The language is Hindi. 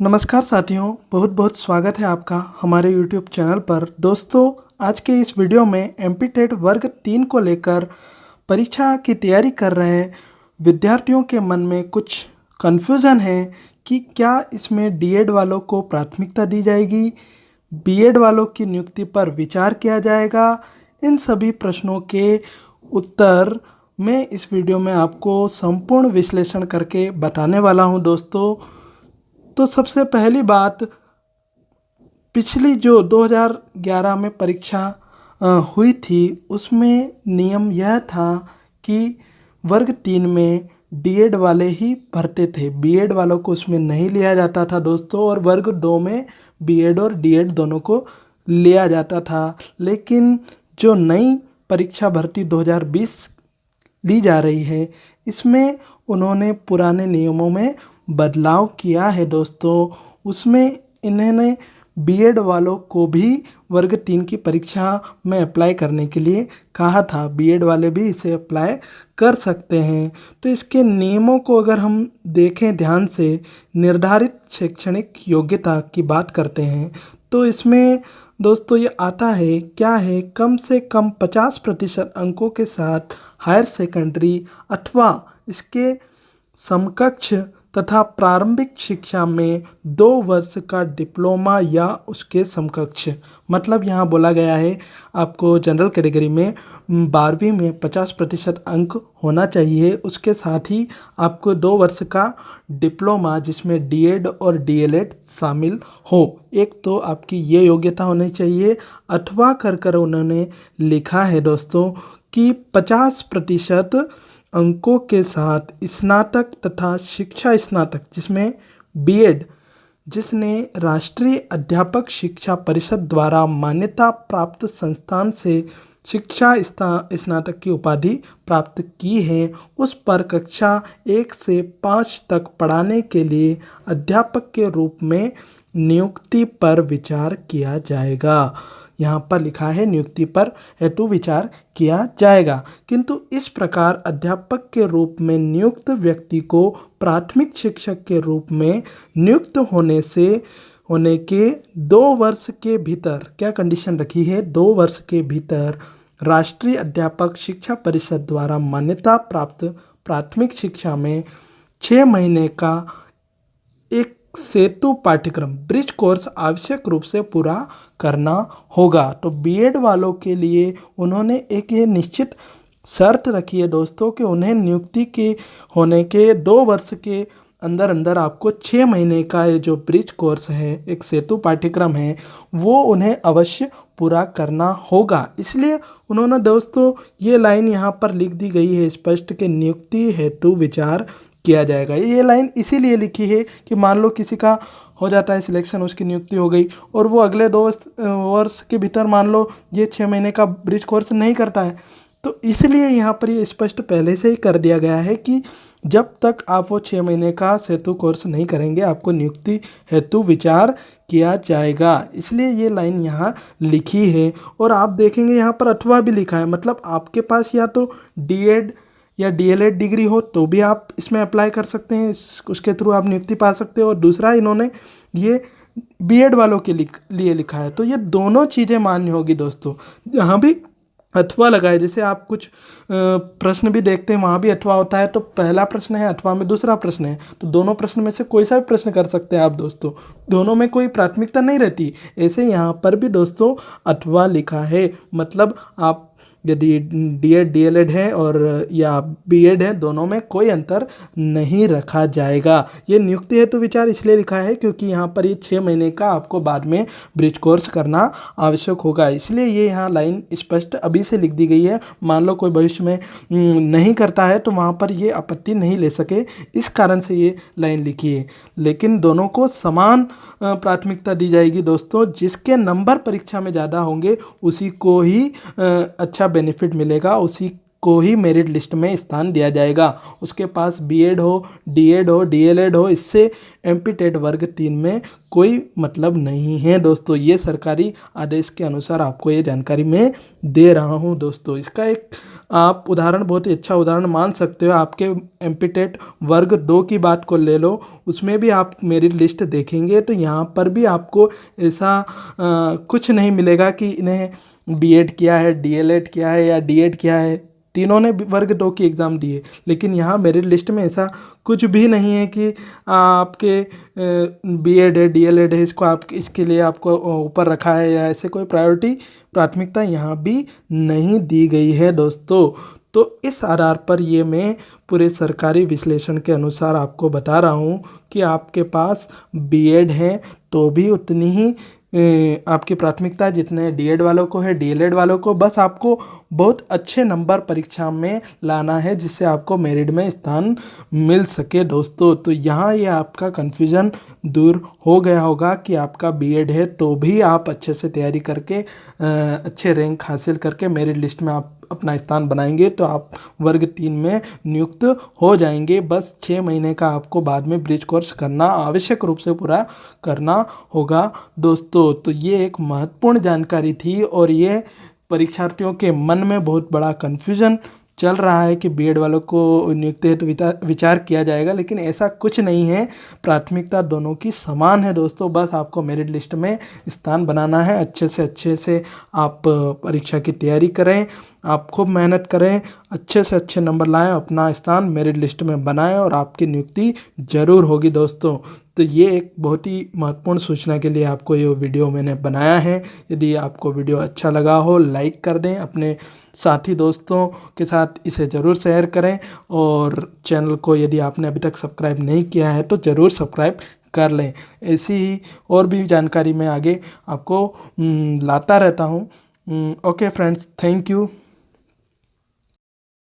नमस्कार साथियों, बहुत बहुत स्वागत है आपका हमारे YouTube चैनल पर। दोस्तों, आज के इस वीडियो में एमपी वर्ग 3 को लेकर परीक्षा की तैयारी कर रहे विद्यार्थियों के मन में कुछ कन्फ्यूज़न है कि क्या इसमें डीएड वालों को प्राथमिकता दी जाएगी, बीएड वालों की नियुक्ति पर विचार किया जाएगा। इन सभी प्रश्नों के उत्तर मैं इस वीडियो में आपको संपूर्ण विश्लेषण करके बताने वाला हूं दोस्तों। तो सबसे पहली बात, पिछली जो 2011 में परीक्षा हुई थी उसमें नियम यह था कि वर्ग 3 में डीएड वाले ही भरते थे, बीएड वालों को उसमें नहीं लिया जाता था दोस्तों। और वर्ग 2 में बीएड और डीएड दोनों को लिया जाता था। लेकिन जो नई परीक्षा भर्ती 2020 ली जा रही है, इसमें उन्होंने पुराने नियमों में बदलाव किया है दोस्तों। उसमें इन्होंने बीएड वालों को भी वर्ग 3 की परीक्षा में अप्लाई करने के लिए कहा था। बीएड वाले भी इसे अप्लाई कर सकते हैं। तो इसके नियमों को अगर हम देखें ध्यान से, निर्धारित शैक्षणिक योग्यता की बात करते हैं तो इसमें दोस्तों ये आता है, क्या है, कम से कम 50% अंकों के साथ हायर सेकेंडरी अथवा इसके समकक्ष तथा प्रारंभिक शिक्षा में 2 वर्ष का डिप्लोमा या उसके समकक्ष। मतलब यहाँ बोला गया है आपको जनरल कैटेगरी में 12वीं में 50% अंक होना चाहिए, उसके साथ ही आपको 2 वर्ष का डिप्लोमा जिसमें डीएड और डीएलएड शामिल हो। एक तो आपकी ये योग्यता होनी चाहिए, अथवा कर उन्होंने लिखा है दोस्तों कि 50% अंकों के साथ स्नातक तथा शिक्षा स्नातक जिसमें बीएड, जिसने राष्ट्रीय अध्यापक शिक्षा परिषद द्वारा मान्यता प्राप्त संस्थान से शिक्षा स्नातक की उपाधि प्राप्त की है, उस पर कक्षा 1 से 5 तक पढ़ाने के लिए अध्यापक के रूप में नियुक्ति पर विचार किया जाएगा। यहाँ पर लिखा है नियुक्ति पर हेतु विचार किया जाएगा। किंतु इस प्रकार अध्यापक के रूप में नियुक्त व्यक्ति को प्राथमिक शिक्षक के रूप में नियुक्त होने के 2 वर्ष के भीतर, क्या कंडीशन रखी है, 2 वर्ष के भीतर राष्ट्रीय अध्यापक शिक्षा परिषद द्वारा मान्यता प्राप्त प्राथमिक शिक्षा में 6 महीने का एक सेतु पाठ्यक्रम, ब्रिज कोर्स आवश्यक रूप से पूरा करना होगा। तो बीएड वालों के लिए उन्होंने एक ये निश्चित शर्त रखी है दोस्तों कि उन्हें नियुक्ति के होने के 2 वर्ष के अंदर अंदर आपको 6 महीने का ये जो ब्रिज कोर्स है, एक सेतु पाठ्यक्रम है, वो उन्हें अवश्य पूरा करना होगा। इसलिए उन्होंने दोस्तों ये लाइन यहाँ पर लिख दी गई है स्पष्ट कि नियुक्ति हेतु विचार किया जाएगा। ये लाइन इसीलिए लिखी है कि मान लो किसी का हो जाता है सिलेक्शन, उसकी नियुक्ति हो गई और वो अगले 2 वर्ष के भीतर मान लो ये 6 महीने का ब्रिज कोर्स नहीं करता है, तो इसलिए यहाँ पर ये स्पष्ट पहले से ही कर दिया गया है कि जब तक आप वो 6 महीने का सेतु कोर्स नहीं करेंगे आपको नियुक्ति हेतु विचार किया जाएगा। इसलिए ये लाइन यहाँ लिखी है। और आप देखेंगे यहाँ पर अथवा भी लिखा है, मतलब आपके पास या तो डीएड या डीएलएड डिग्री हो तो भी आप इसमें अप्लाई कर सकते हैं, उसके थ्रू आप नियुक्ति पा सकते हो। और दूसरा इन्होंने ये बीएड वालों के लिए लिखा है, तो ये दोनों चीज़ें मान्य होगी दोस्तों। यहाँ भी अथवा लगा है, जैसे आप कुछ प्रश्न भी देखते हैं वहाँ भी अथवा होता है, तो पहला प्रश्न है अथवा में दूसरा प्रश्न है, तो दोनों प्रश्न में से कोई सा भी प्रश्न कर सकते हैं आप दोस्तों, दोनों में कोई प्राथमिकता नहीं रहती। ऐसे यहाँ पर भी दोस्तों अथवा लिखा है, मतलब आप यदि डीएड डीएलएड है और या बीएड है, दोनों में कोई अंतर नहीं रखा जाएगा। ये नियुक्ति हेतु विचार इसलिए लिखा है क्योंकि यहाँ पर ये 6 महीने का आपको बाद में ब्रिज कोर्स करना आवश्यक होगा, इसलिए ये यहाँ लाइन स्पष्ट अभी से लिख दी गई है। मान लो कोई भविष्य में नहीं करता है तो वहाँ पर ये आपत्ति नहीं ले सके, इस कारण से ये लाइन लिखी है। लेकिन दोनों को समान प्राथमिकता दी जाएगी दोस्तों। जिसके नंबर परीक्षा में ज़्यादा होंगे उसी को ही अच्छा बेनिफिट मिलेगा, उसी को ही मेरिट लिस्ट में स्थान दिया जाएगा। उसके पास बीएड हो, डीएड हो, डीएलएड हो, इससे एमपी टेट वर्ग 3 में कोई मतलब नहीं है दोस्तों। ये सरकारी आदेश के अनुसार आपको ये जानकारी मैं दे रहा हूँ दोस्तों। इसका एक आप उदाहरण, बहुत ही अच्छा उदाहरण मान सकते हो। आपके एमपी टेट वर्ग 2 की बात को ले लो, उसमें भी आप मेरिट लिस्ट देखेंगे तो यहाँ पर भी आपको ऐसा कुछ नहीं मिलेगा कि इन्हें बीएड किया है, डीएलएड किया है या डीएड किया है। तीनों ने वर्ग 2 की एग्ज़ाम दी है, लेकिन यहाँ मेरिट लिस्ट में ऐसा कुछ भी नहीं है कि आपके बीएड है, डीएलएड है, इसको आप इसके लिए आपको ऊपर रखा है या ऐसे कोई प्राथमिकता यहाँ भी नहीं दी गई है दोस्तों। तो इस आधार पर ये मैं पूरे सरकारी विश्लेषण के अनुसार आपको बता रहा हूँ कि आपके पास बीएड है तो भी उतनी ही आपकी प्राथमिकता जितने डीएड वालों को है, डीएलएड वालों को। बस आपको बहुत अच्छे नंबर परीक्षा में लाना है जिससे आपको मेरिट में स्थान मिल सके दोस्तों। तो यहाँ ये आपका कन्फ्यूज़न दूर हो गया होगा कि आपका बीएड है तो भी आप अच्छे से तैयारी करके अच्छे रैंक हासिल करके मेरिट लिस्ट में आप अपना स्थान बनाएंगे तो आप वर्ग 3 में नियुक्त हो जाएंगे। बस 6 महीने का आपको बाद में ब्रिज कोर्स करना आवश्यक रूप से पूरा करना होगा दोस्तों। तो ये एक महत्वपूर्ण जानकारी थी और ये परीक्षार्थियों के मन में बहुत बड़ा कन्फ्यूजन चल रहा है कि बीएड वालों को नियुक्ति हेतु विचार किया जाएगा, लेकिन ऐसा कुछ नहीं है। प्राथमिकता दोनों की समान है दोस्तों। बस आपको मेरिट लिस्ट में स्थान बनाना है। अच्छे से आप परीक्षा की तैयारी करें, आप खूब मेहनत करें, अच्छे से अच्छे नंबर लाएं, अपना स्थान मेरिट लिस्ट में बनाएं और आपकी नियुक्ति ज़रूर होगी दोस्तों। तो ये एक बहुत ही महत्वपूर्ण सूचना के लिए आपको ये वीडियो मैंने बनाया है। यदि आपको वीडियो अच्छा लगा हो लाइक कर दें, अपने साथी दोस्तों के साथ इसे ज़रूर शेयर करें और चैनल को यदि आपने अभी तक सब्सक्राइब नहीं किया है तो ज़रूर सब्सक्राइब कर लें। ऐसी ही और भी जानकारी मैं आगे आपको लाता रहता हूँ। Okay friends, thank you.